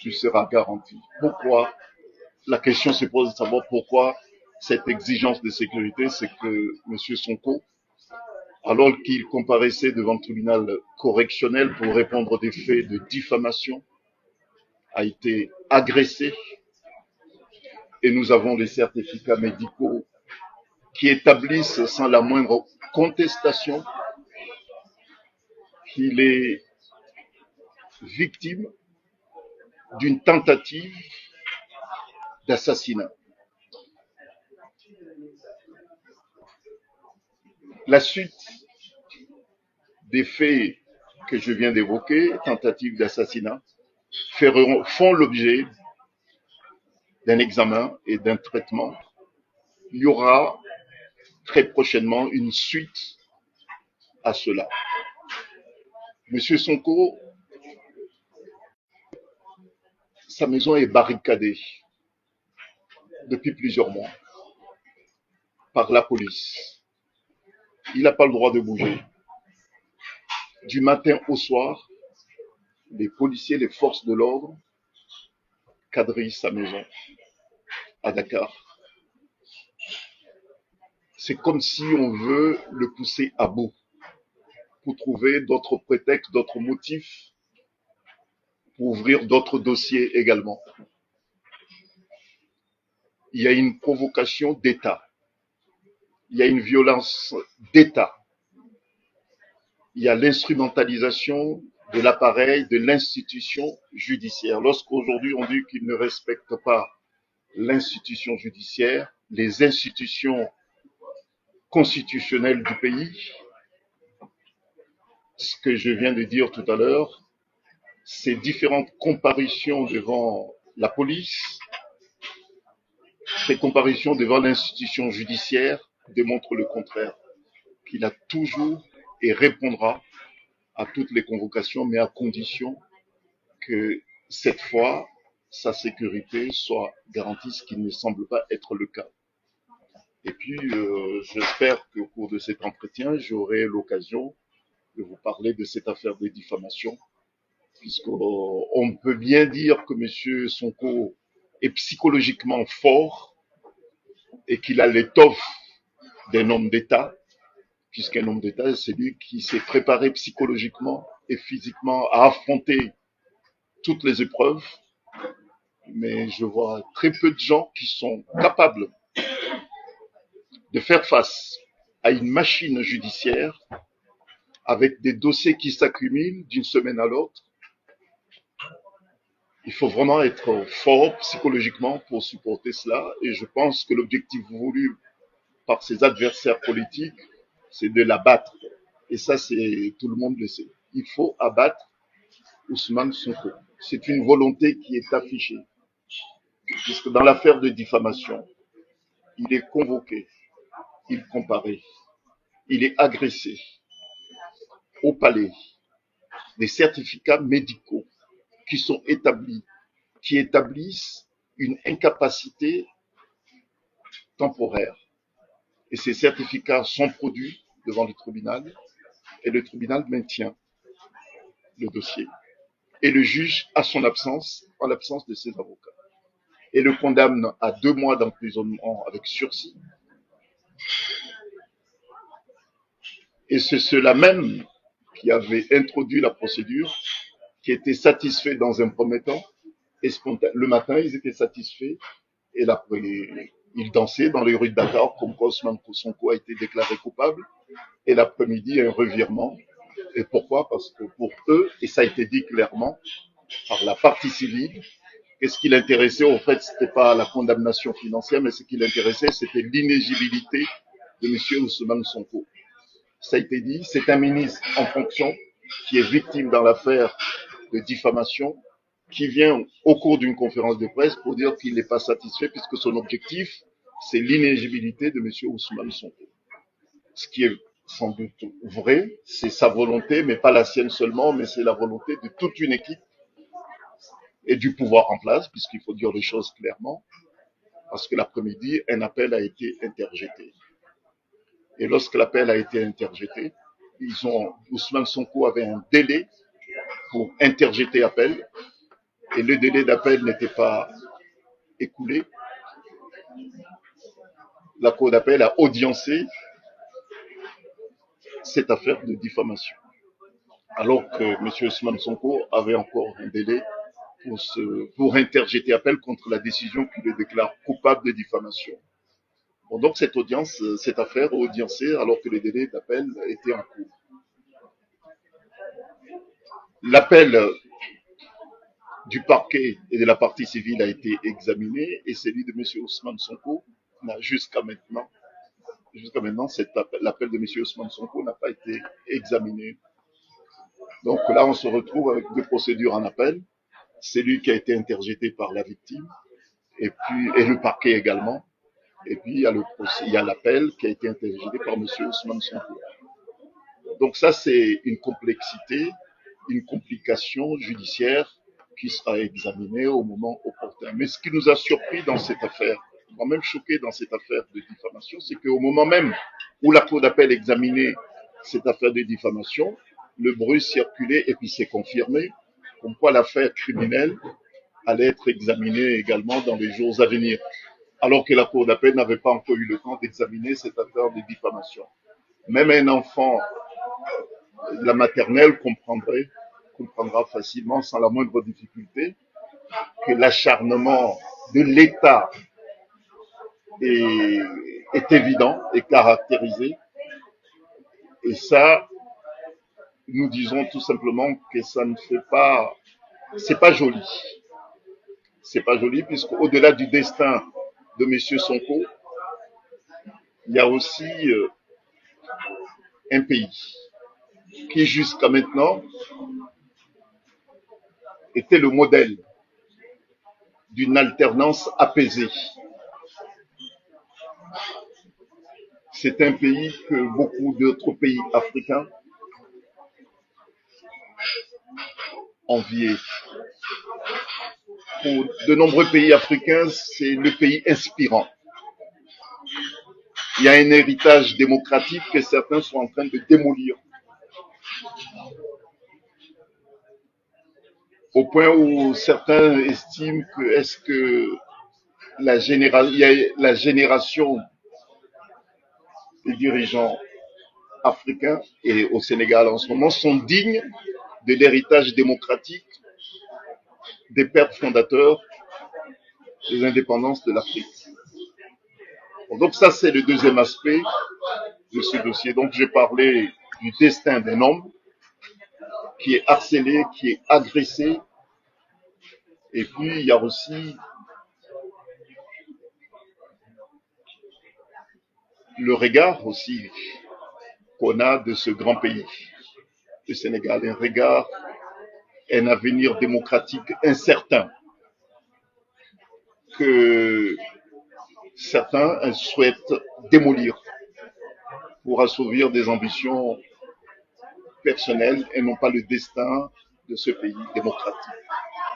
lui sera garantie. Pourquoi? La question se pose de savoir pourquoi cette exigence de sécurité, c'est que M. Sonko, alors qu'il comparaissait devant le tribunal correctionnel pour répondre des faits de diffamation, a été agressé et nous avons des certificats médicaux qui établissent sans la moindre contestation qu'il est victime d'une tentative d'assassinat. La suite des faits que je viens d'évoquer, tentative d'assassinat, font l'objet d'un examen et d'un traitement. Il y aura très prochainement une suite à cela. Monsieur Sonko, sa maison est barricadée depuis plusieurs mois par la police. Il n'a pas le droit de bouger. Du matin au soir, les policiers, les forces de l'ordre quadrillent sa maison à Dakar. C'est comme si on veut le pousser à bout pour trouver d'autres prétextes, d'autres motifs, pour ouvrir d'autres dossiers également. Il y a une provocation d'État. Il y a une violence d'État. Il y a l'instrumentalisation de l'appareil, de l'institution judiciaire. Lorsqu'aujourd'hui on dit qu'il ne respecte pas l'institution judiciaire, les institutions constitutionnelles du pays, ce que je viens de dire tout à l'heure, ces différentes comparutions devant la police, ces comparutions devant l'institution judiciaire démontrent le contraire, qu'il a toujours et répondra à toutes les convocations, mais à condition que cette fois, sa sécurité soit garantie, ce qui ne semble pas être le cas. Et puis, j'espère qu'au cours de cet entretien, j'aurai l'occasion de vous parler de cette affaire de diffamation, puisqu'on peut bien dire que M. Sonko est psychologiquement fort et qu'il a l'étoffe d'un homme d'État, puisqu'un homme d'État, c'est lui qui s'est préparé psychologiquement et physiquement à affronter toutes les épreuves, mais je vois très peu de gens qui sont capables de faire face à une machine judiciaire avec des dossiers qui s'accumulent d'une semaine à l'autre. Il faut vraiment être fort psychologiquement pour supporter cela, et je pense que l'objectif voulu par ses adversaires politiques, c'est de l'abattre. Et ça, c'est tout le monde le sait. Il faut abattre Ousmane Sonko. C'est une volonté qui est affichée, puisque dans l'affaire de diffamation, il est convoqué, il comparaît, il est agressé au palais, des certificats médicaux qui sont établis, qui établissent une incapacité temporaire. Et ces certificats sont produits devant le tribunal et le tribunal maintient le dossier. Et le juge, à son absence, en l'absence de ses avocats, et le condamne à 2 mois d'emprisonnement avec sursis. Et c'est ceux-là même qui avaient introduit la procédure, qui étaient satisfaits dans un premier temps, et le matin, ils étaient satisfaits, et ils dansaient dans les rues de Dakar, comme quoi Ousmane Sonko a été déclaré coupable, et l'après-midi, un revirement. Et pourquoi? Parce que pour eux, et ça a été dit clairement par la partie civile, et ce qui l'intéressait, au fait, c'était pas la condamnation financière, mais ce qui l'intéressait, c'était l'inéligibilité de M. Ousmane Sonko. Ça a été dit, c'est un ministre en fonction qui est victime dans l'affaire de diffamation, qui vient au cours d'une conférence de presse pour dire qu'il n'est pas satisfait puisque son objectif, c'est l'inéligibilité de M. Ousmane Sonko. Ce qui est sans doute vrai, c'est sa volonté, mais pas la sienne seulement, mais c'est la volonté de toute une équipe et du pouvoir en place, puisqu'il faut dire les choses clairement, parce que l'après-midi, un appel a été interjeté. Et lorsque l'appel a été interjeté, Ousmane Sonko avait un délai pour interjeter appel, et le délai d'appel n'était pas écoulé, la Cour d'appel a audiencé cette affaire de diffamation, alors que M. Ousmane Sonko avait encore un délai pour interjeter appel contre la décision qui le déclare coupable de diffamation. Bon, donc cette affaire audiencée alors que le délai d'appel était en cours. L'appel du parquet et de la partie civile a été examiné et celui de M. Ousmane Sonko n'a jusqu'à maintenant, l'appel de M. Ousmane Sonko n'a pas été examiné. Donc là, on se retrouve avec deux procédures en appel, celui qui a été interjeté par la victime et le parquet également. Et puis il y a l'appel qui a été interjeté par M. Ousmane Sonko. Donc ça, c'est une complexité, une complication judiciaire qui sera examinée au moment opportun. Mais ce qui nous a surpris dans cette affaire, quand même choqué dans cette affaire de diffamation, c'est qu'au moment même où la Cour d'appel examinait cette affaire de diffamation, le bruit circulait et puis c'est confirmé, comme quoi l'affaire criminelle allait être examinée également dans les jours à venir, alors que la Cour d'appel n'avait pas encore eu le temps d'examiner cette affaire de diffamation. Même un enfant de la maternelle comprendra facilement, sans la moindre difficulté, que l'acharnement de l'État est évident et caractérisé. Et ça, nous disons tout simplement que ça ne fait pas, c'est pas joli. C'est pas joli puisqu'au-delà du destin de M. Sonko, il y a aussi un pays qui jusqu'à maintenant était le modèle d'une alternance apaisée. C'est un pays que beaucoup d'autres pays africains enviaient. Pour de nombreux pays africains, c'est le pays inspirant. Il y a un héritage démocratique que certains sont en train de démolir. Au point où certains estiment que est-ce que il y a la génération des dirigeants africains et au Sénégal en ce moment sont dignes de l'héritage démocratique des pères fondateurs des indépendances de l'Afrique. Donc ça, c'est le deuxième aspect de ce dossier. Donc j'ai parlé du destin d'un homme qui est harcelé, qui est agressé. Et puis il y a aussi le regard aussi qu'on a de ce grand pays, le Sénégal, un avenir démocratique incertain que certains souhaitent démolir pour assouvir des ambitions personnelles et non pas le destin de ce pays démocratique.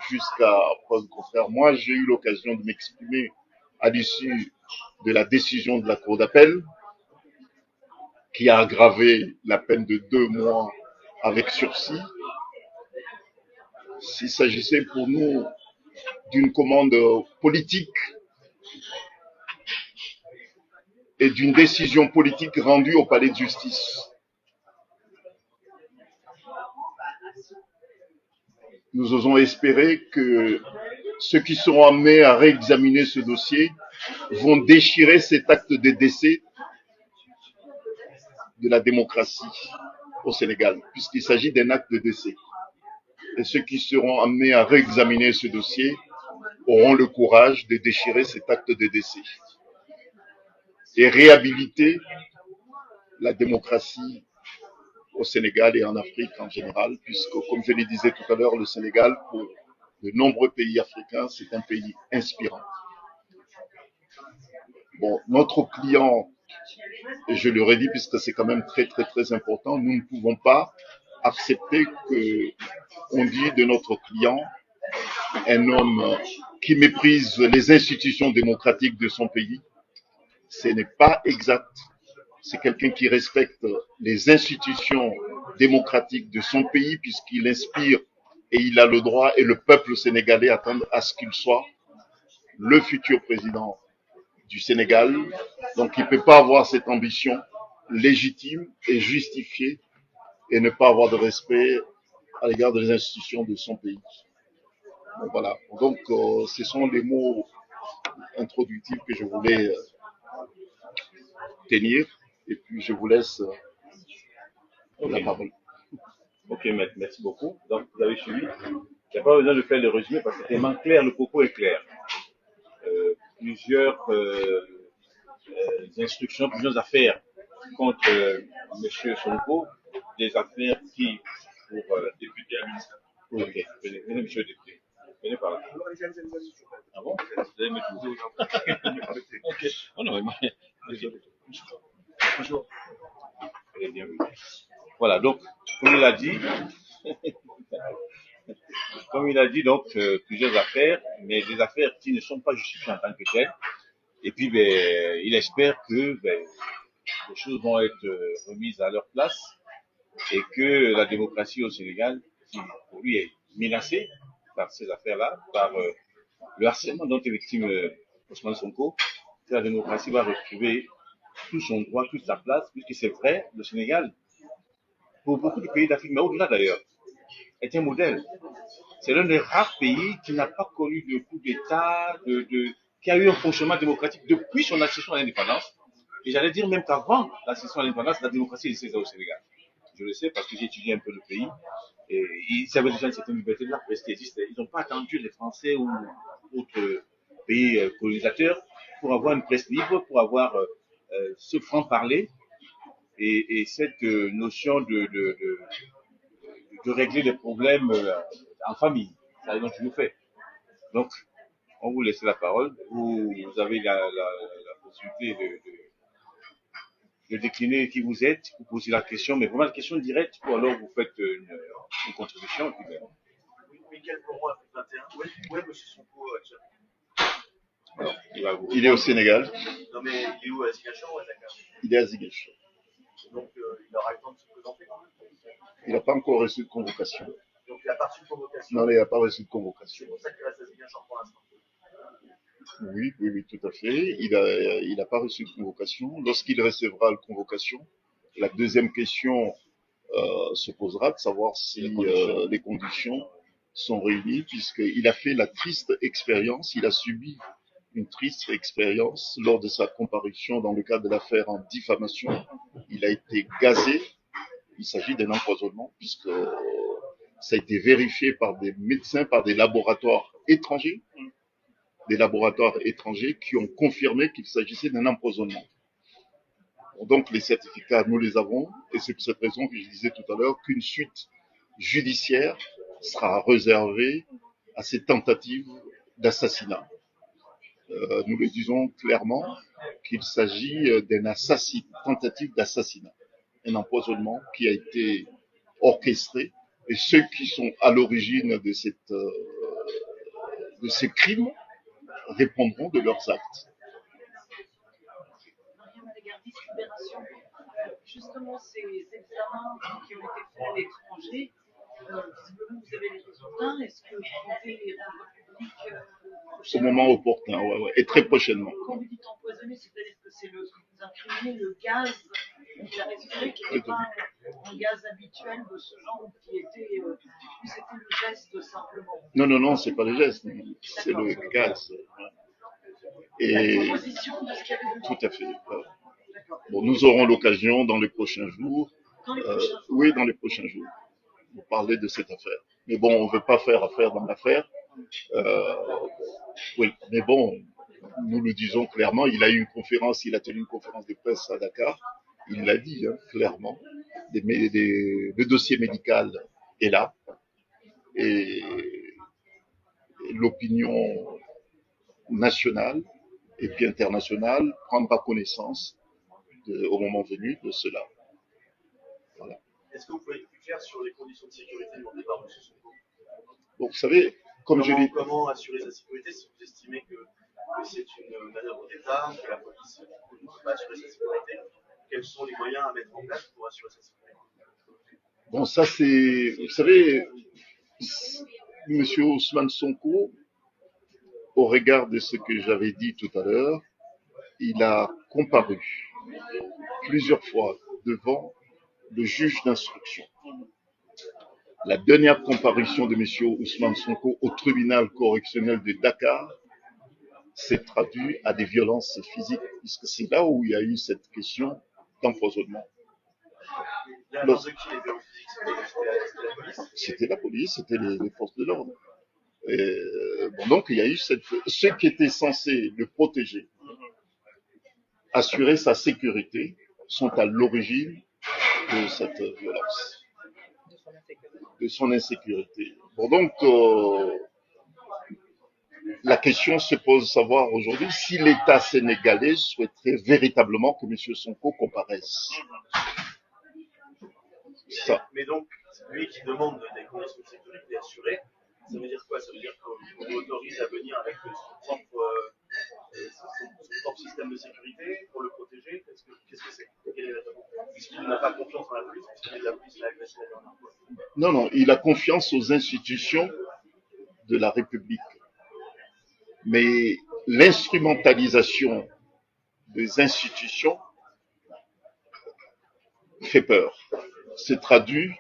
Jusqu'à preuve contraire, moi j'ai eu l'occasion de m'exprimer à l'issue de la décision de la Cour d'appel qui a aggravé la peine de 2 mois avec sursis. S'il s'agissait pour nous d'une commande politique et d'une décision politique rendue au palais de justice. Nous osons espérer que ceux qui seront amenés à réexaminer ce dossier vont déchirer cet acte de décès de la démocratie au Sénégal, puisqu'il s'agit d'un acte de décès. Et ceux qui seront amenés à réexaminer ce dossier auront le courage de déchirer cet acte de décès et réhabiliter la démocratie au Sénégal et en Afrique en général, puisque, comme je le disais tout à l'heure, le Sénégal, pour de nombreux pays africains, c'est un pays inspirant. Bon, notre client, et je le redis puisque c'est quand même très, très, très important, nous ne pouvons pas accepter qu'on dit de notre client un homme qui méprise les institutions démocratiques de son pays. Ce n'est pas exact. C'est quelqu'un qui respecte les institutions démocratiques de son pays puisqu'il inspire et il a le droit, et le peuple sénégalais attend à ce qu'il soit le futur président du Sénégal. Donc il ne peut pas avoir cette ambition légitime et justifiée et ne pas avoir de respect à l'égard des institutions de son pays. Bon, voilà. Donc ce sont les mots introductifs que je voulais tenir. Et puis je vous laisse la parole. Ok, maître, merci beaucoup. Donc vous avez suivi. Il n'y a pas besoin de faire le résumé parce que c'est tellement clair, le propos est clair. Plusieurs instructions, plusieurs affaires contre M. Sonko, des affaires qui, pour député administratif. Ok, venez, monsieur le député. Venez par là. Ah bon? Vous allez me trouver. Ok. Oh non, mais désolé. Bonjour. Bienvenue. Voilà, donc, comme il a dit, donc, plusieurs affaires, mais des affaires qui ne sont pas justifiées en tant que telles. Et puis, ben, il espère que les choses vont être remises à leur place et que la démocratie au Sénégal, qui pour lui est menacée par ces affaires-là, par le harcèlement dont est victime Ousmane Sonko, que la démocratie va retrouver tout son droit, toute sa place, puisque c'est vrai, le Sénégal, pour beaucoup de pays d'Afrique, mais au-delà d'ailleurs, est un modèle. C'est l'un des rares pays qui n'a pas connu de coup d'État, qui a eu un fonctionnement démocratique depuis son accession à l'indépendance. Et j'allais dire même qu'avant l'accession à l'indépendance, la démocratie existait au Sénégal. Je le sais parce que j'ai étudié un peu le pays. Et ils avaient déjà une certaine liberté de la presse qui existait. Ils n'ont pas attendu les Français ou autres pays colonisateurs pour avoir une presse libre, pour avoir ce franc-parler et cette notion de régler les problèmes en famille. C'est ce que je vous fais. Donc, on vous laisse la parole. Vous avez la possibilité de décliner qui vous êtes, vous posez la question, mais vraiment la question directe, ou alors vous faites une contribution. Et puis, ben... Michael Moreau, Afrique 21. Où est M. Sonko actuellement? Alors, il est au Sénégal. Non, mais il est où, à Ziguinchor ou à Dakar? Il est à Ziguinchor. Donc, il aura le temps de se présenter quand même. Il n'a pas encore reçu de convocation. Donc, il n'a pas reçu de convocation. Non, il n'a pas reçu de convocation. C'est pour ça qu'il reste à Ziguinchor pour l'instant. Oui, tout à fait. Il n'a pas reçu de convocation. Lorsqu'il recevra la convocation, la deuxième question se posera de savoir si les conditions sont réunies, puisqu'il a fait la triste expérience, il a subi une triste expérience lors de sa comparution dans le cadre de l'affaire en diffamation. Il a été gazé. Il s'agit d'un empoisonnement, puisque ça a été vérifié par des médecins, par des laboratoires étrangers qui ont confirmé qu'il s'agissait d'un empoisonnement. Donc les certificats, nous les avons, et c'est pour cette raison que je disais tout à l'heure qu'une suite judiciaire sera réservée à ces tentatives d'assassinat. Nous le disons clairement qu'il s'agit d'une tentative d'assassinat, un empoisonnement qui a été orchestré, et ceux qui sont à l'origine de ces crimes répondront de leurs actes. Justement, ces examens qui ont été faits à l'étranger, visiblement vous avez les résultats. Est-ce que vous pouvez les rendre publics Au prochainement? moment opportun, ouais, et très prochainement. Quand vous dites empoisonné, c'est-à-dire que c'est vous incriminez le gaz qui a respiré, qui n'était pas un gaz habituel de ce genre, qui était, ou c'était le geste simplement? Non, c'est pas le geste, c'est le gaz. Et tout à fait. Bon, nous aurons l'occasion dans les prochains jours, dans les prochains jours, de parler de cette affaire. Mais bon, on ne veut pas faire affaire dans l'affaire. Oui, mais bon, nous le disons clairement, il a tenu une conférence de presse à Dakar, il l'a dit clairement, le dossier médical est là, et l'opinion nationale et puis internationale prendra connaissance au moment venu de cela. Voilà. Est-ce que vous pouvez être plus clair sur les conditions de sécurité demandées par M. Sonko? Bon, vous savez, comment assurer sa sécurité si vous estimez que c'est une manœuvre d'État, que la police ne peut pas assurer sa sécurité? Quels sont les moyens à mettre en place pour assurer sa sécurité? Bon, ça c'est, vous savez, Monsieur Ousmane Sonko, au regard de ce que j'avais dit tout à l'heure, il a comparu plusieurs fois devant le juge d'instruction. La dernière comparution de monsieur Ousmane Sonko au tribunal correctionnel de Dakar s'est traduite à des violences physiques, puisque c'est là où il y a eu cette question d'empoisonnement. C'était la police, c'était les forces de l'ordre. Donc il y a eu ceux qui étaient censés le protéger, assurer sa sécurité, sont à l'origine de cette violence, de son insécurité. Donc la question se pose de savoir aujourd'hui si l'État sénégalais souhaiterait véritablement que M. Sonko comparaisse. Ça. Mais donc, lui qui demande des conditions de sécurité assurées, ça veut dire quoi? Ça veut dire qu'on l'autorise à venir avec son propre système de sécurité pour le protéger? Qu'est-ce que c'est? Quelle est la demande? Puisqu'il n'a pas confiance en la police, puisque la police l'a agressé la dernière fois. Non, il a confiance aux institutions de la République. Mais l'instrumentalisation des institutions fait peur. C'est traduit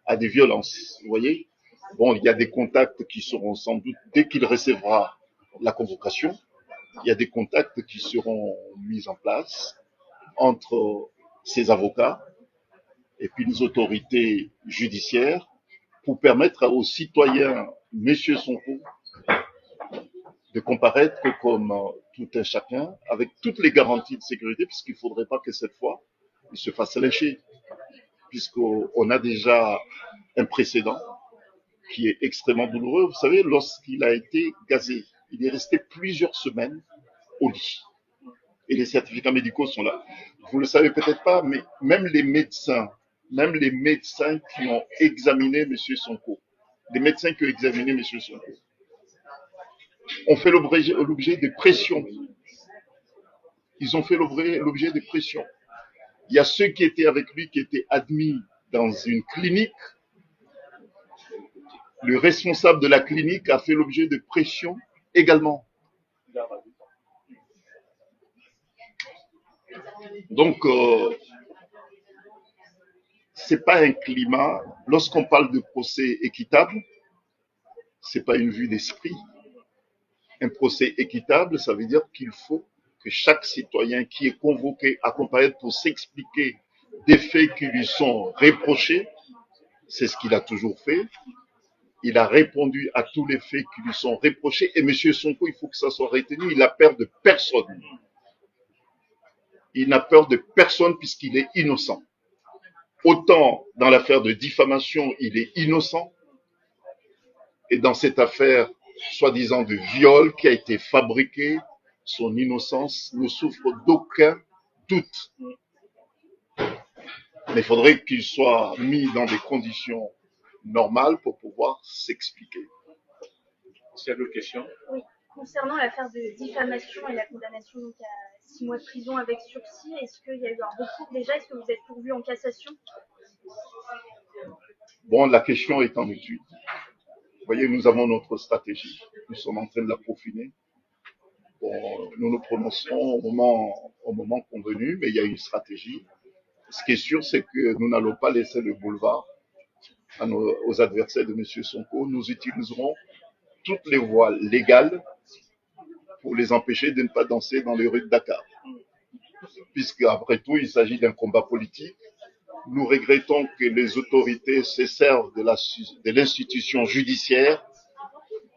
à des violences. Vous voyez? Bon, il y a des contacts qui seront sans doute, dès qu'il recevra la convocation, il y a des contacts qui seront mis en place entre ses avocats et puis les autorités judiciaires pour permettre aux citoyens, Monsieur Sonko, de comparaître comme tout un chacun avec toutes les garanties de sécurité, puisqu'il ne faudrait pas que cette fois, il se fasse lyncher, puisqu'on a déjà un précédent qui est extrêmement douloureux. Vous savez, lorsqu'il a été gazé, il est resté plusieurs semaines au lit. Et les certificats médicaux sont là. Vous ne le savez peut-être pas, mais même les médecins qui ont examiné M. Sonko, les médecins qui ont examiné M. Sonko, ont fait l'objet de pressions. Ils ont fait l'objet de pressions. Il y a ceux qui étaient avec lui, qui étaient admis dans une clinique. Le responsable de la clinique a fait l'objet de pressions également. Donc, c'est pas un climat. Lorsqu'on parle de procès équitable, c'est pas une vue d'esprit. Un procès équitable, ça veut dire qu'il faut que chaque citoyen qui est convoqué à comparaître pour s'expliquer des faits qui lui sont reprochés, c'est ce qu'il a toujours fait. Il a répondu à tous les faits qui lui sont reprochés. Et M. Sonko, il faut que ça soit retenu, il a peur de personne. Il n'a peur de personne puisqu'il est innocent. Autant dans l'affaire de diffamation, il est innocent. Et dans cette affaire, soi-disant de viol qui a été fabriquée, son innocence ne souffre d'aucun doute. Mais il faudrait qu'il soit mis dans des conditions normales pour pouvoir s'expliquer. S'il y a d'autres questions? Oui, concernant l'affaire de diffamation et la condamnation donc, à 6 mois de prison avec sursis, est-ce qu'il y a eu un recours déjà? Est-ce que vous êtes pourvu en cassation? Bon, la question est en étude. Vous voyez, nous avons notre stratégie. Nous sommes en train de la peaufiner. Bon, nous nous prononcerons au moment convenu, mais il y a une stratégie. Ce qui est sûr, c'est que nous n'allons pas laisser le boulevard aux adversaires de M. Sonko. Nous utiliserons toutes les voies légales pour les empêcher de ne pas danser dans les rues de Dakar. Puisque, après tout, il s'agit d'un combat politique. Nous regrettons que les autorités se servent de l'institution judiciaire.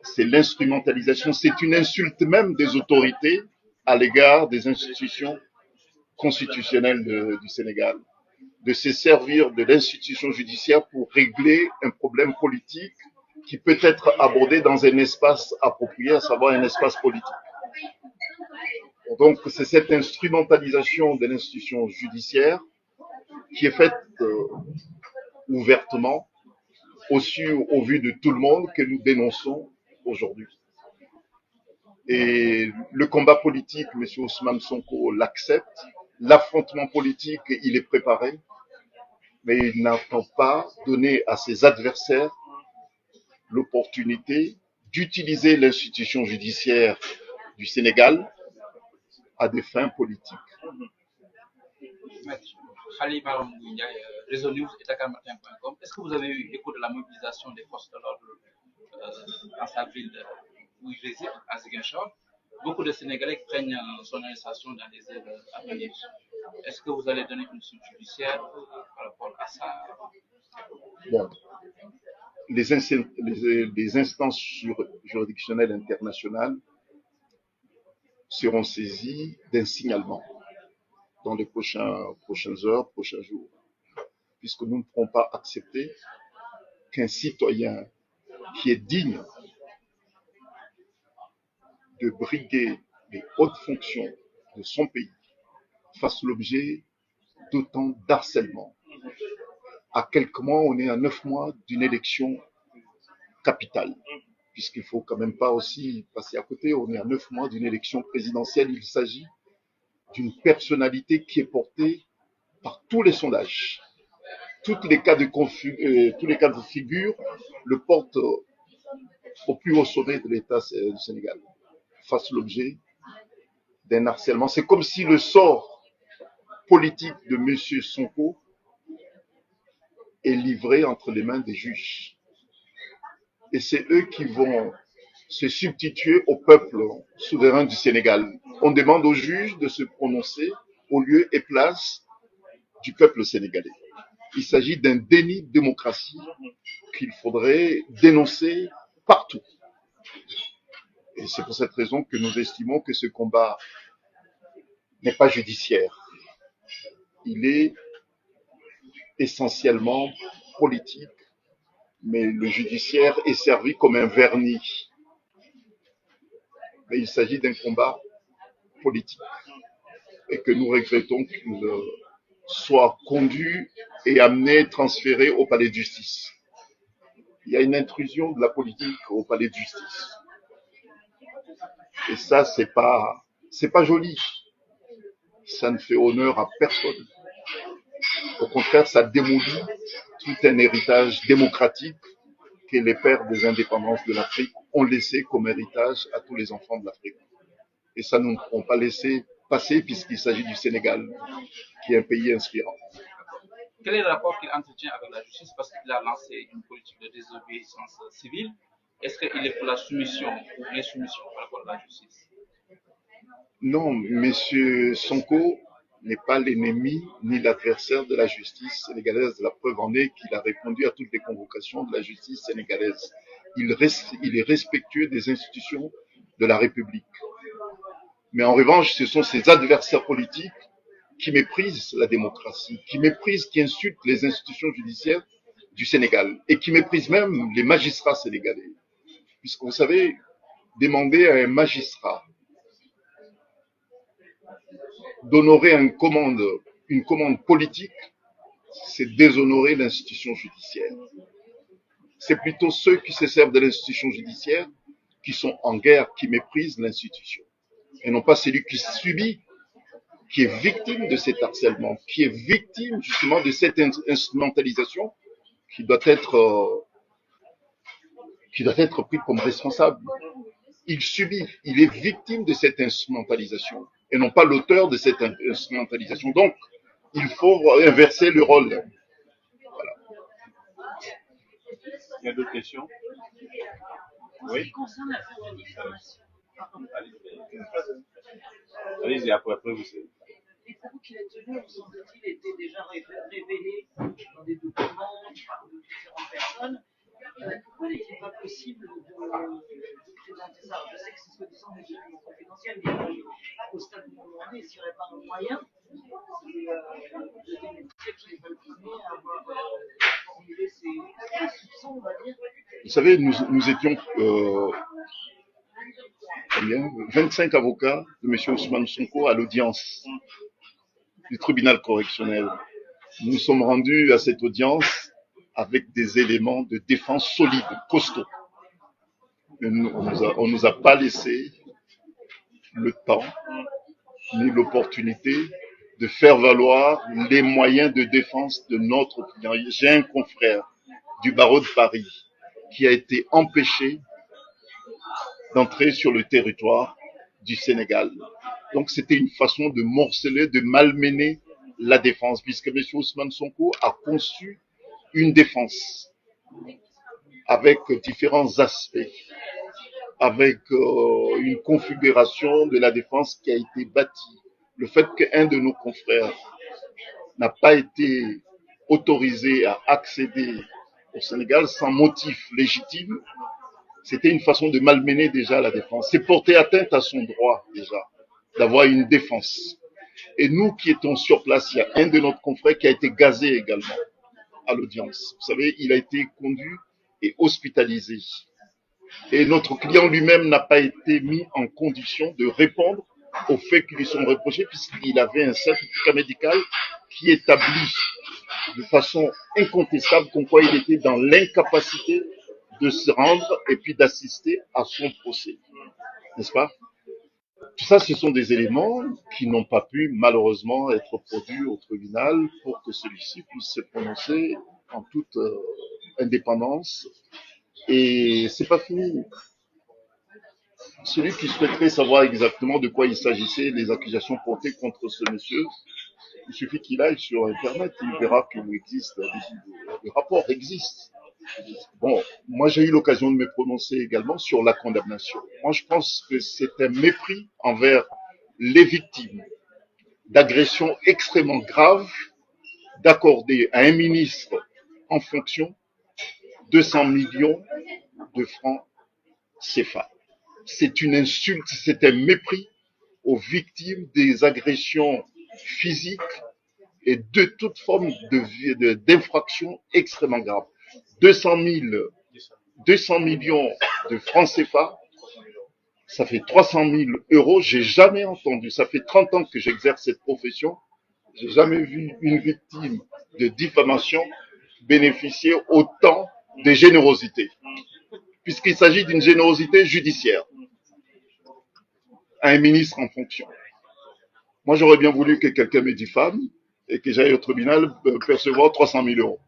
C'est l'instrumentalisation, c'est une insulte même des autorités à l'égard des institutions constitutionnelles du Sénégal. De se servir de l'institution judiciaire pour régler un problème politique qui peut être abordé dans un espace approprié, à savoir un espace politique. Donc, c'est cette instrumentalisation de l'institution judiciaire qui est faite ouvertement, aussi au vu de tout le monde, que nous dénonçons aujourd'hui. Et le combat politique, M. Ousmane Sonko l'accepte. L'affrontement politique, il est préparé. Mais il n'entend pas donner à ses adversaires l'opportunité d'utiliser l'institution judiciaire du Sénégal à des fins politiques. Maître Khalil Maram Ndiaye, Réseau News et Dakarmatin.com. Est-ce que vous avez eu écho de la mobilisation des forces de l'ordre dans sa ville où il réside, à Ziguinchor? Beaucoup de Sénégalais craignent son arrestation dans les heures à venir. Est-ce que vous allez donner une suite judiciaire par rapport à ça? Bon. Les instances juridictionnelles internationales seront saisies d'un signalement dans les prochaines heures, prochains jours, puisque nous ne pourrons pas accepter qu'un citoyen qui est digne de briguer les hautes fonctions de son pays fasse l'objet d'autant d'harcèlement. À quelques mois, on est à 9 mois d'une élection capitale, puisqu'il faut quand même pas aussi passer à côté, on est à 9 mois d'une élection présidentielle, il s'agit d'une personnalité qui est portée par tous les sondages. Tous les cas de figure le portent au plus haut sommet de l'État du Sénégal, fasse l'objet d'un harcèlement. C'est comme si le sort politique de M. Sonko est livré entre les mains des juges. Et c'est eux qui vont se substituer au peuple souverain du Sénégal. On demande aux juges de se prononcer au lieu et place du peuple sénégalais. Il s'agit d'un déni de démocratie qu'il faudrait dénoncer partout. Et c'est pour cette raison que nous estimons que ce combat n'est pas judiciaire. Il est essentiellement politique, mais le judiciaire est servi comme un vernis. Mais il s'agit d'un combat politique et que nous regrettons qu'il soit conduit et amené, transféré au palais de justice. Il y a une intrusion de la politique au palais de justice. Et ça, c'est pas joli. Ça ne fait honneur à personne. Au contraire, ça démolit tout un héritage démocratique que les pères des indépendances de l'Afrique ont laissé comme héritage à tous les enfants de l'Afrique. Et ça, nous ne pourrons pas laisser passer puisqu'il s'agit du Sénégal, qui est un pays inspirant. Quel est le rapport qu'il entretient avec la justice parce qu'il a lancé une politique de désobéissance civile? Est-ce qu'il est pour la soumission ou l'insoumission par rapport à la justice? Non, M. Sonko n'est pas l'ennemi ni l'adversaire de la justice sénégalaise. La preuve en est qu'il a répondu à toutes les convocations de la justice sénégalaise. Il est respectueux des institutions de la République. Mais en revanche, ce sont ses adversaires politiques qui méprisent la démocratie, qui insultent les institutions judiciaires du Sénégal et qui méprisent même les magistrats sénégalais. Puisque vous savez, demander à un magistrat d'honorer une commande politique, c'est déshonorer l'institution judiciaire. C'est plutôt ceux qui se servent de l'institution judiciaire qui sont en guerre, qui méprisent l'institution. Et non pas celui qui subit, qui est victime de cet harcèlement, qui est victime justement de cette instrumentalisation qui doit être pris comme responsable. Il subit, il est victime de cette instrumentalisation et non pas l'auteur de cette instrumentalisation. Donc, il faut inverser le rôle. Voilà. Il y a d'autres questions? En ce qui concerne l'affaire de diffamation, Allez-y, après vous savez. les propos qu'il a tenus, me semble-t-il, étaient déjà révélés dans des documents par de différentes personnes. Pourquoi n'est-il pas possible de présenter ça? Je sais que c'est soi-disant des documents confidentiels, mais au stade où vous demandez s'il n'y aurait pas un moyen de démontrer qu'il n'est pas le premier à avoir formulé ses soupçons, on va dire. Vous savez, nous étions 25 avocats de M. Ousmane Sonko à l'audience du tribunal correctionnel. Nous sommes rendus à cette audience avec des éléments de défense solides, costauds. On nous a pas laissé le temps ni l'opportunité de faire valoir les moyens de défense de notre client. J'ai un confrère du barreau de Paris qui a été empêché d'entrer sur le territoire du Sénégal. Donc c'était une façon de morceler, de malmener la défense, puisque M. Ousmane Sonko a conçu une défense avec différents aspects, avec une configuration de la défense qui a été bâtie. Le fait qu'un de nos confrères n'a pas été autorisé à accéder au Sénégal sans motif légitime, c'était une façon de malmener déjà la défense. C'est porter atteinte à son droit déjà d'avoir une défense. Et nous qui étions sur place, il y a un de nos confrères qui a été gazé également à l'audience. Vous savez, il a été conduit et hospitalisé. Et notre client lui-même n'a pas été mis en condition de répondre aux faits qui lui sont reprochés, puisqu'il avait un certificat médical qui établit de façon incontestable comme quoi il était dans l'incapacité de se rendre et puis d'assister à son procès. N'est-ce pas? Tout ça, ce sont des éléments qui n'ont pas pu malheureusement être produits au tribunal pour que celui-ci puisse se prononcer en toute indépendance. Et c'est pas fini. Celui qui souhaiterait savoir exactement de quoi il s'agissait, les accusations portées contre ce monsieur, il suffit qu'il aille sur Internet, il verra qu'il existe, le rapport existe. Bon, moi j'ai eu l'occasion de me prononcer également sur la condamnation. Moi je pense que c'est un mépris envers les victimes d'agressions extrêmement graves d'accorder à un ministre en fonction 200 millions de francs CFA. C'est une insulte, c'est un mépris aux victimes des agressions physiques et de toute forme d'infraction extrêmement grave. 200 millions de francs CFA, ça fait 300 000 euros. J'ai jamais entendu, ça fait 30 ans que j'exerce cette profession, j'ai jamais vu une victime de diffamation bénéficier autant de générosité, puisqu'il s'agit d'une générosité judiciaire à un ministre en fonction. Moi, j'aurais bien voulu que quelqu'un me diffame et que j'aille au tribunal percevoir 300 000 euros.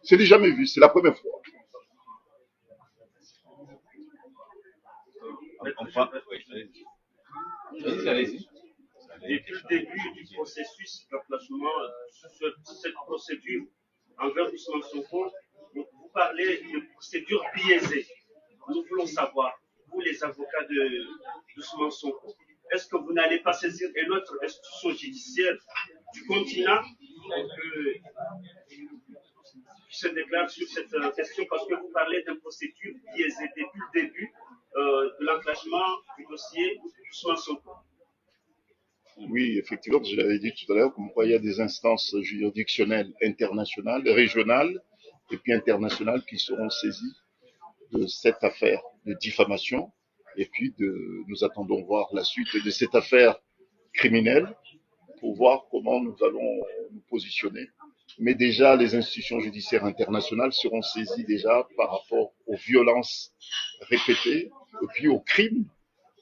Je l'ai jamais vu, c'est la première fois. Allez-y. Depuis le début du processus d'emplacement, cette procédure envers Ousmane Sonko, vous parlez de procédure biaisée. Nous voulons savoir, vous les avocats d'Ousmane Sonko, est-ce que vous n'allez pas saisir une autre institution judiciaire du continent qui se déclare sur cette question, parce que vous parlez de procédure biaisée depuis le début de l'enclenchement du dossier Ousmane Sonko? Oui, effectivement, je l'avais dit tout à l'heure, comme quoi il y a des instances juridictionnelles internationales, régionales et puis internationales qui seront saisies de cette affaire de diffamation. Et puis nous attendons voir la suite de cette affaire criminelle pour voir comment nous allons nous positionner. Mais déjà, les institutions judiciaires internationales seront saisies déjà par rapport aux violences répétées et puis aux crimes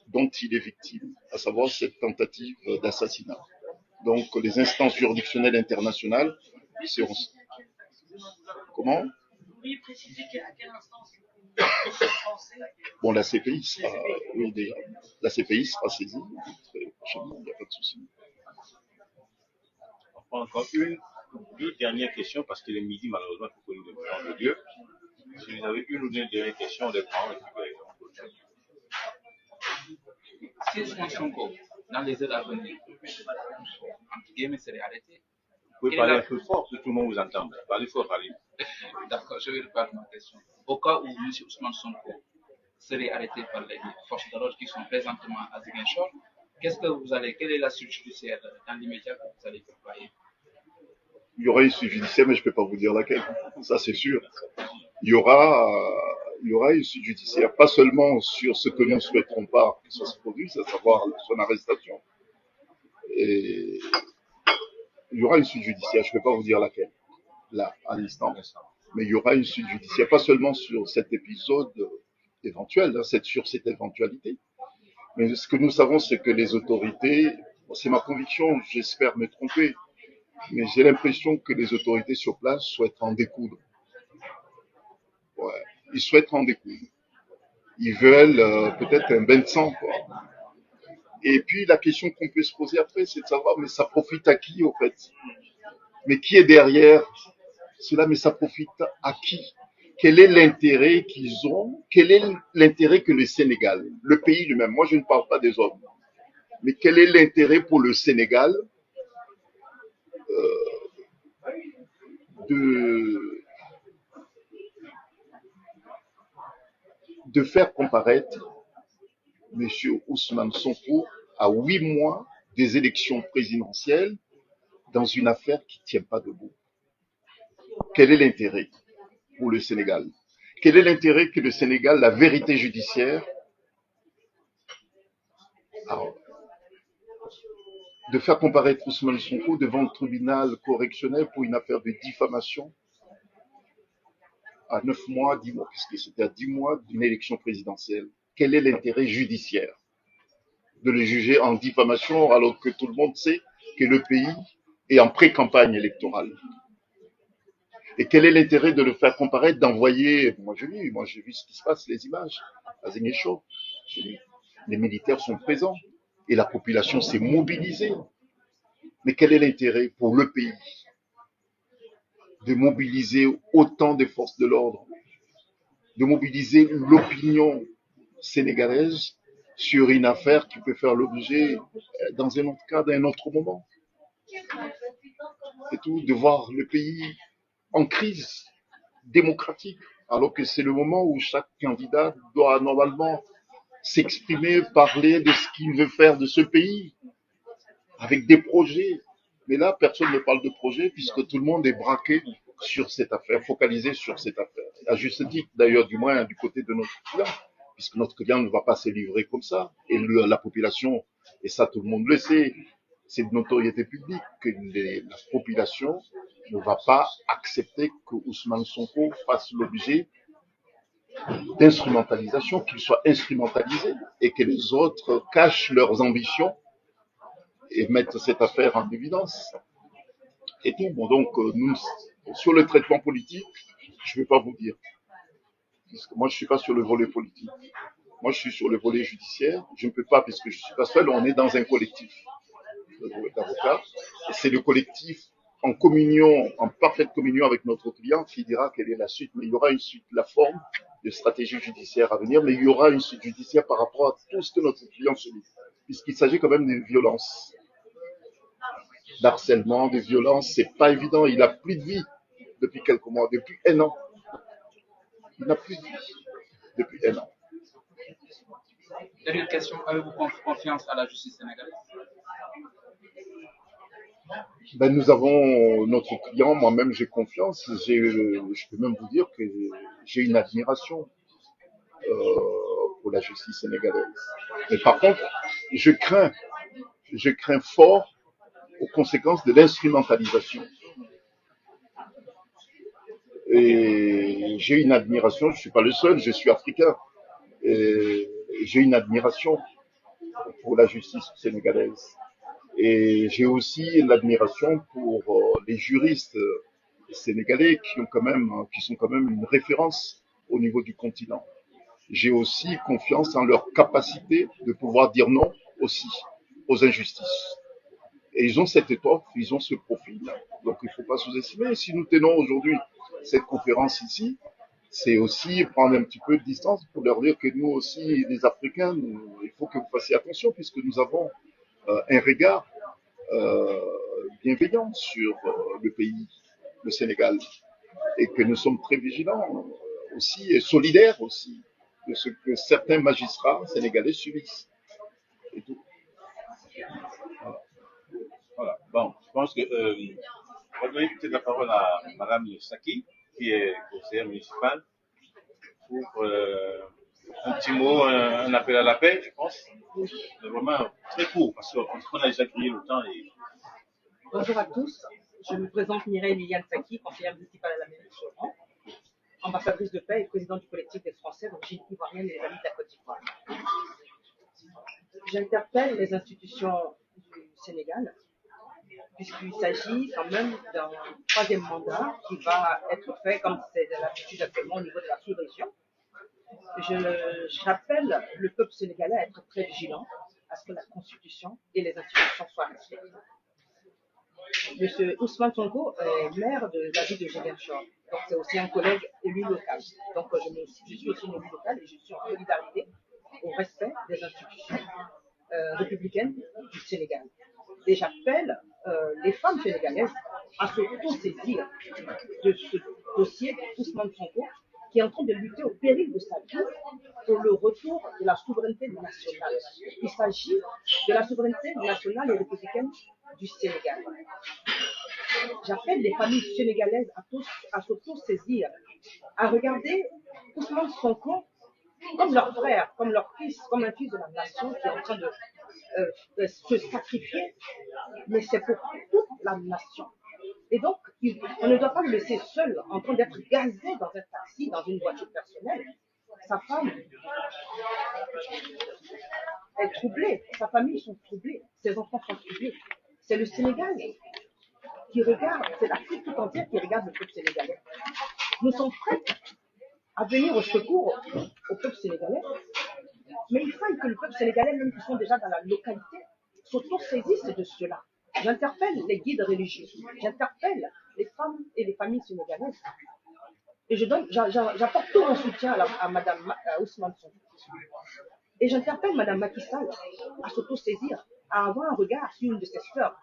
dont il est victime, à savoir cette tentative d'assassinat. Donc, les instances juridictionnelles internationales seront... Comment? Vous pourriez préciser à quelle instance Bon, la CPI sera... Oui, déjà. La CPI sera saisie très prochainement, il n'y a pas de souci. On prend encore deux dernières questions, parce qu'il est midi, malheureusement, il faut que nous devions de Dieu. Si vous avez une ou deux dernières questions, on les prend et puis on continue. Si Ousmane Sonko, dans les heures à venir, entre guillemets, serait arrêté. Vous pouvez parler un peu fort, que tout le monde vous entende. Parlez fort, allez. D'accord, je vais répondre à ma question. Au cas où M. Ousmane Sonko serait arrêté par les forces de l'ordre qui sont présentement à Ziguinchor, quelle est la suite judiciaire dans l'immédiat que vous allez déployer? Il y aura une suite judiciaire, mais je ne peux pas vous dire laquelle. Ça, c'est sûr. Il y aura une suite judiciaire, pas seulement sur ce que nous ne souhaiterons pas que ça se produise, à savoir son arrestation. Et il y aura une suite judiciaire, je ne peux pas vous dire laquelle, là, à l'instant. Mais il y aura une suite judiciaire, pas seulement sur cet épisode éventuel, sur cette éventualité. Mais ce que nous savons, c'est que les autorités, c'est ma conviction, j'espère me tromper, mais j'ai l'impression que les autorités sur place souhaitent en découdre. Ils souhaitent en découdre. Ils veulent peut-être un bain de sang, quoi. Et puis la question qu'on peut se poser après, c'est de savoir, mais ça profite à qui, au fait? Mais qui est derrière cela? Mais ça profite à qui? Quel est l'intérêt qu'ils ont? Quel est l'intérêt que le Sénégal, le pays lui-même, moi je ne parle pas des hommes, mais quel est l'intérêt pour le Sénégal de, de faire comparaître M. Ousmane Sonko à 8 mois des élections présidentielles dans une affaire qui ne tient pas debout? Quel est l'intérêt pour le Sénégal? Quel est l'intérêt que le Sénégal, la vérité judiciaire, alors, de faire comparaître Ousmane Sonko devant le tribunal correctionnel pour une affaire de diffamation à 9 mois, 10 mois, puisque c'était à 10 mois d'une élection présidentielle? Quel est l'intérêt judiciaire de le juger en diffamation alors que tout le monde sait que le pays est en pré-campagne électorale? Et quel est l'intérêt de le faire comparaître, d'envoyer, moi j'ai vu ce qui se passe, les images, à Ziguinchor. Les militaires sont présents et la population s'est mobilisée. Mais quel est l'intérêt pour le pays de mobiliser autant de forces de l'ordre, de mobiliser l'opinion sénégalaise sur une affaire qui peut faire l'objet, dans un autre cas, d'un autre moment? C'est tout, de voir le pays en crise démocratique, alors que c'est le moment où chaque candidat doit normalement s'exprimer, parler de ce qu'il veut faire de ce pays, avec des projets. Mais là, personne ne parle de projet puisque tout le monde est braqué sur cette affaire, focalisé sur cette affaire. À juste titre, d'ailleurs, du moins du côté de notre client, puisque notre client ne va pas se livrer comme ça. Et la population, et ça tout le monde le sait, c'est de notoriété publique que la population ne va pas accepter que Ousmane Sonko fasse l'objet d'instrumentalisation, qu'il soit instrumentalisé et que les autres cachent leurs ambitions et mettent cette affaire en évidence. Et tout. Bon, donc, nous, sur le traitement politique, je ne vais pas vous dire. Parce que moi, je ne suis pas sur le volet politique. Moi, je suis sur le volet judiciaire. Je ne peux pas, puisque je ne suis pas seul, on est dans un collectif d'avocats. Et c'est le collectif en communion, en parfaite communion avec notre client qui dira quelle est la suite. Mais il y aura une suite, la forme de stratégie judiciaire à venir, mais il y aura une suite judiciaire par rapport à tout ce que notre client subit. Puisqu'il s'agit quand même de violences, d'harcèlement, de violences. C'est pas évident. Il n'a plus de vie depuis quelques mois, depuis 1 an. Il n'a plus de vie depuis 1 an. Dernière question, avez-vous confiance à la justice sénégalaise? Ben, nous avons notre client, moi-même j'ai confiance, je peux même vous dire que j'ai une admiration pour la justice sénégalaise. Mais par contre, je crains fort aux conséquences de l'instrumentalisation. Et j'ai une admiration, je ne suis pas le seul, je suis africain. Et j'ai une admiration pour la justice sénégalaise. Et j'ai aussi l'admiration pour les juristes sénégalais qui sont quand même une référence au niveau du continent. J'ai aussi confiance en leur capacité de pouvoir dire non aussi aux injustices. Et ils ont cette étoffe, ils ont ce profil. Donc il ne faut pas sous-estimer. Si nous tenons aujourd'hui cette conférence ici, c'est aussi prendre un petit peu de distance pour leur dire que nous aussi, les Africains, il faut que vous fassiez attention puisque nous avons un regard euh, bienveillant sur le pays, le Sénégal, et que nous sommes très vigilants aussi et solidaires aussi de ce que certains magistrats sénégalais subissent. Et tout. Voilà. Voilà. Bon, je pense que on va donner peut-être la parole à Madame Saki, qui est conseillère municipale, pour un petit mot, un appel à la paix, je pense. Mais vraiment très court, parce qu'on a déjà crié le temps. Et... Bonjour à tous, je me présente Mireille Liliane Saki, conseillère municipale à la mairie de Chaumont, ambassadrice de paix et présidente du collectif des Français d'origine ivoirienne et les amis de la Côte d'Ivoire. J'interpelle les institutions du Sénégal puisqu'il s'agit quand même d'un troisième mandat qui va être fait, comme c'est l'habitude actuellement au niveau de la sous-région. J'appelle le peuple sénégalais à être très vigilant à ce que la Constitution et les institutions soient respectées. Monsieur Ousmane Sonko est maire de la ville de Ziguinchor, donc c'est aussi un collègue élu local. Donc je suis aussi une élue locale et je suis en solidarité au respect des institutions républicaines du Sénégal. Et j'appelle les femmes sénégalaises à se saisir de ce dossier d'Ousmane Sonko qui est en train de lutter au péril de sa vie pour le retour de la souveraineté nationale. Il s'agit de la souveraineté nationale et républicaine du Sénégal. J'appelle les familles sénégalaises à s'auto-saisir, à regarder Ousmane Sonko comme leur frère, comme leur fils, comme un fils de la nation qui est en train de se sacrifier, mais c'est pour toute la nation. Et donc, on ne doit pas le laisser seul, en train d'être gazé dans un taxi, dans une voiture personnelle. Sa femme est troublée, sa famille sont troublés, ses enfants sont troublés. C'est le Sénégal qui regarde, c'est l'Afrique tout entière qui regarde le peuple sénégalais. Nous sommes prêts à venir au secours au peuple sénégalais, mais il faut que le peuple sénégalais, même qui sont déjà dans la localité, s'auto-saisissent de cela. J'interpelle les guides religieux, j'interpelle les femmes et les familles sénégalaises, et j'apporte tout mon soutien à Madame Ousmane Sonko. Et j'interpelle Madame Macky Sall à s'auto-saisir, à avoir un regard sur une de ses sœurs,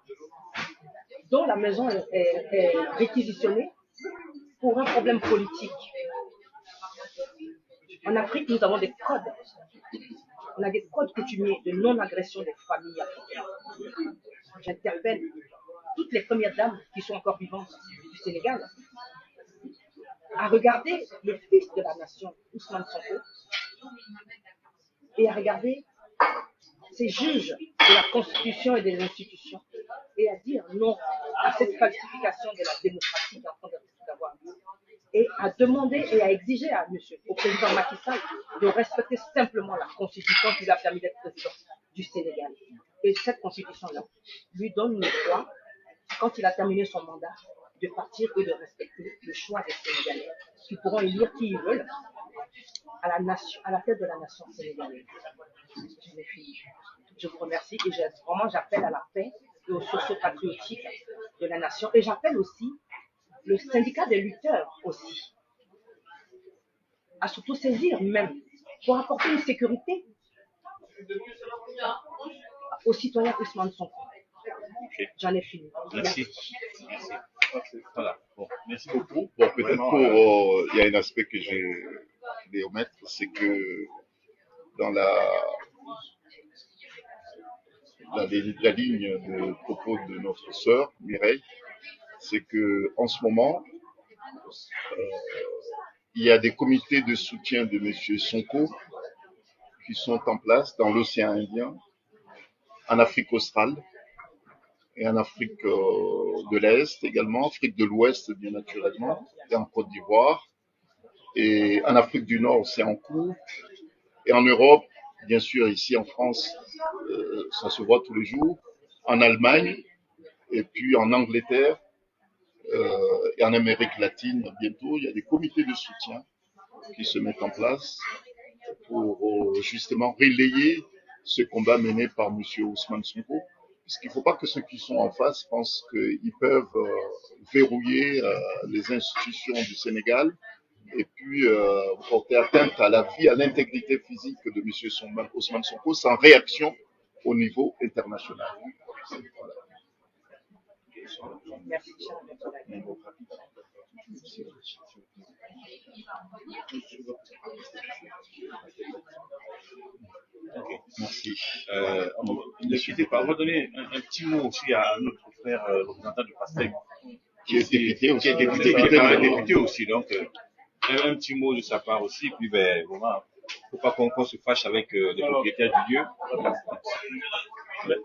dont la maison est réquisitionnée pour un problème politique. En Afrique, nous avons des codes. On a des codes coutumiers de non-agression des familles africaines. J'interpelle toutes les premières dames qui sont encore vivantes du Sénégal à regarder le fils de la nation, Ousmane Sonko, et à regarder ces juges de la Constitution et des institutions, et à dire non à cette falsification de la démocratie qui est en train d'avoir lieu, et à demander et à exiger au président Macky Sall de respecter simplement la Constitution qui lui a permis d'être président du Sénégal. Et cette Constitution-là lui donne le droit, quand il a terminé son mandat, de partir et de respecter le choix des Sénégalais, qui pourront élire qui ils veulent à la tête de la nation sénégalaise. J'en ai fini. Je vous remercie et j'appelle à la paix et au sursaut patriotique de la nation. Et j'appelle aussi le syndicat des lutteurs aussi à s'auto-saisir même pour apporter une sécurité aux citoyens Ousmane Sonko. Ok. J'en ai fini. Merci. Voilà. Bon, merci beaucoup. Bon, peut-être il y a un aspect que je vais omettre, c'est que dans la ligne de propos de notre sœur Mireille, c'est que en ce moment, il y a des comités de soutien de M. Sonko qui sont en place dans l'océan Indien, en Afrique australe et en Afrique de l'Est également, Afrique de l'Ouest bien naturellement, et en Côte d'Ivoire, et en Afrique du Nord c'est en cours, et en Europe, bien sûr ici en France, ça se voit tous les jours, en Allemagne, et puis en Angleterre, et en Amérique latine bientôt, il y a des comités de soutien qui se mettent en place pour justement relayer ce combat mené par M. Ousmane Sonko. Parce qu'il ne faut pas que ceux qui sont en face pensent qu'ils peuvent verrouiller les institutions du Sénégal et puis porter atteinte à la vie, à l'intégrité physique de M. Ousmane Sonko sans réaction au niveau international. Voilà. Merci. Ok. Merci. On va donner un petit mot aussi à notre frère représentant du PASTEF, Qui est député aussi. qui est député, qui est un député aussi. Donc, un petit mot de sa part aussi. Puis, ben, vraiment, faut pas qu'on se fâche avec les propriétaires du lieu.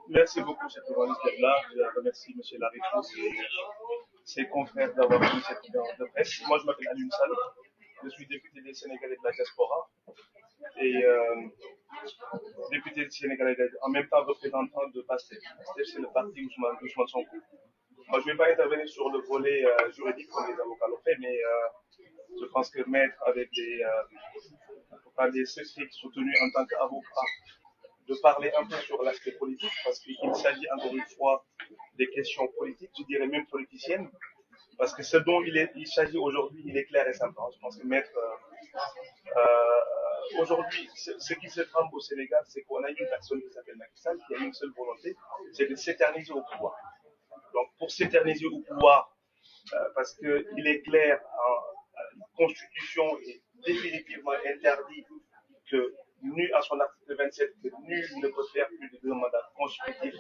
Merci beaucoup, chef journaliste, d'être là. Je remercie M. Larifous et ses confrères d'avoir pris cette conférence de presse. Moi, je m'appelle Alioune Sall. Je suis député des Sénégalais de la diaspora et député sénégalais en même temps représentant de PASTEF. PASTEF, c'est le parti Ousmane Sonko. Moi, je ne vais pas intervenir sur le volet juridique comme les avocats l'ont fait, mais je pense que mettre avec des secrets soutenus en tant qu'avocat, de parler un peu sur l'aspect politique, parce qu'il s'agit encore une fois des questions politiques, je dirais même politiciennes, parce que ce dont il s'agit aujourd'hui, il est clair et simple. Je pense que mettre aujourd'hui, ce qui se trame au Sénégal, c'est qu'on a une personne qui s'appelle Macky Sall, qui a une seule volonté, c'est de s'éterniser au pouvoir. Donc pour s'éterniser au pouvoir, parce qu'il est clair, la Constitution est définitivement interdit que nul à son article 27, que nul ne peut faire plus de 2 mandats consécutifs.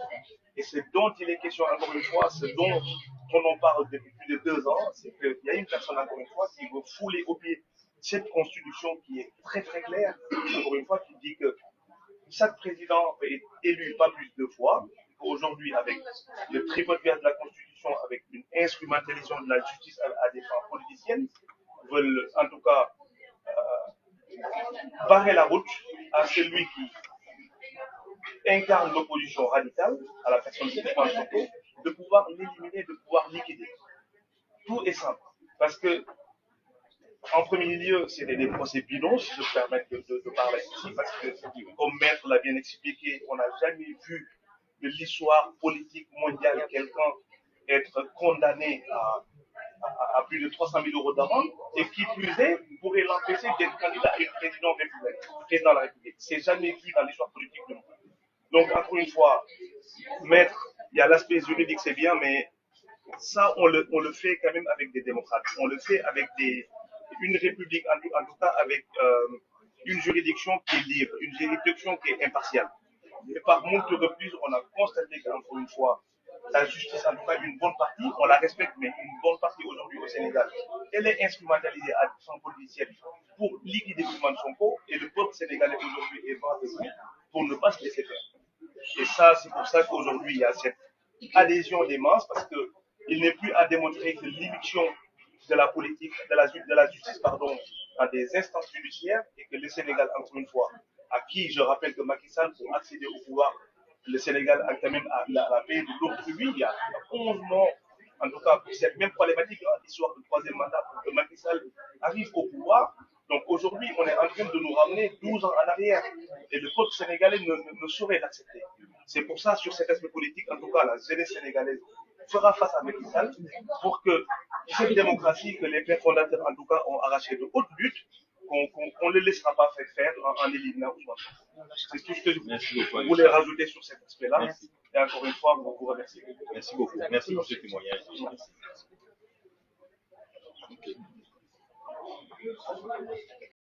Et ce dont il est question, encore une fois, ce dont on en parle depuis plus de 2 ans, c'est qu'il y a une personne, encore une fois, qui veut fouler au pied cette constitution qui est très très claire, encore une fois, qui dit que chaque président peut être élu pas plus de fois. Aujourd'hui, avec le tripotage de la Constitution, avec une instrumentalisation de la justice à des fins politiciennes, veulent en tout cas barrer la route à celui qui incarne l'opposition radicale, à la personne de Ousmane Sonko, de pouvoir l'éliminer, de pouvoir liquider. Tout est simple. Parce que, en premier lieu, c'est des procès bidons, si je me permets de parler ici, parce que, comme Maître l'a bien expliqué, on n'a jamais vu de l'histoire politique mondiale quelqu'un être condamné à plus de 300 000 euros d'amende, et qui plus est, pourrait l'empêcher d'être candidat et président de la République. C'est jamais vu dans l'histoire politique du monde. Donc, encore une fois, Maître, il y a l'aspect juridique, c'est bien, mais ça, on le fait quand même avec des démocrates. On le fait avec une république, en tout cas avec une juridiction qui est libre, une juridiction qui est impartiale. Et par manque de reprises, on a constaté qu'encore une fois, la justice, en tout cas une bonne partie, on la respecte, mais une bonne partie aujourd'hui au Sénégal, elle est instrumentalisée à son politicienne pour liquider Ousmane Sonko, et le peuple sénégalais aujourd'hui est vent debout pour ne pas se laisser faire. Et ça, c'est pour ça qu'aujourd'hui, il y a cette adhésion des masses, parce qu'il n'est plus à démontrer que l'immixtion de la politique, de la justice, pardon, dans des instances judiciaires, et que le Sénégal, encore une fois, à qui je rappelle que Macky Sall, pour accéder au pouvoir, le Sénégal a quand même la paix de l'autre lui. Il y a 11 morts, en tout cas, pour cette même problématique, l'histoire du 3e mandat, pour que Macky Sall arrive au pouvoir. Donc aujourd'hui, on est en train de nous ramener 12 ans en arrière. Et le peuple sénégalais ne saurait l'accepter. C'est pour ça, sur cet aspect politique, en tout cas, la jeunesse sénégalaise fera face à Macky Sall pour que cette démocratie que les pères fondateurs, en tout cas, ont arrachée de haute lutte, qu'on ne le laissera pas faire en éliminant Ousmane. C'est tout ce que je voulais rajouter sur cet aspect-là. Et encore une fois, vous remercie. Merci beaucoup. Merci pour ce témoignage.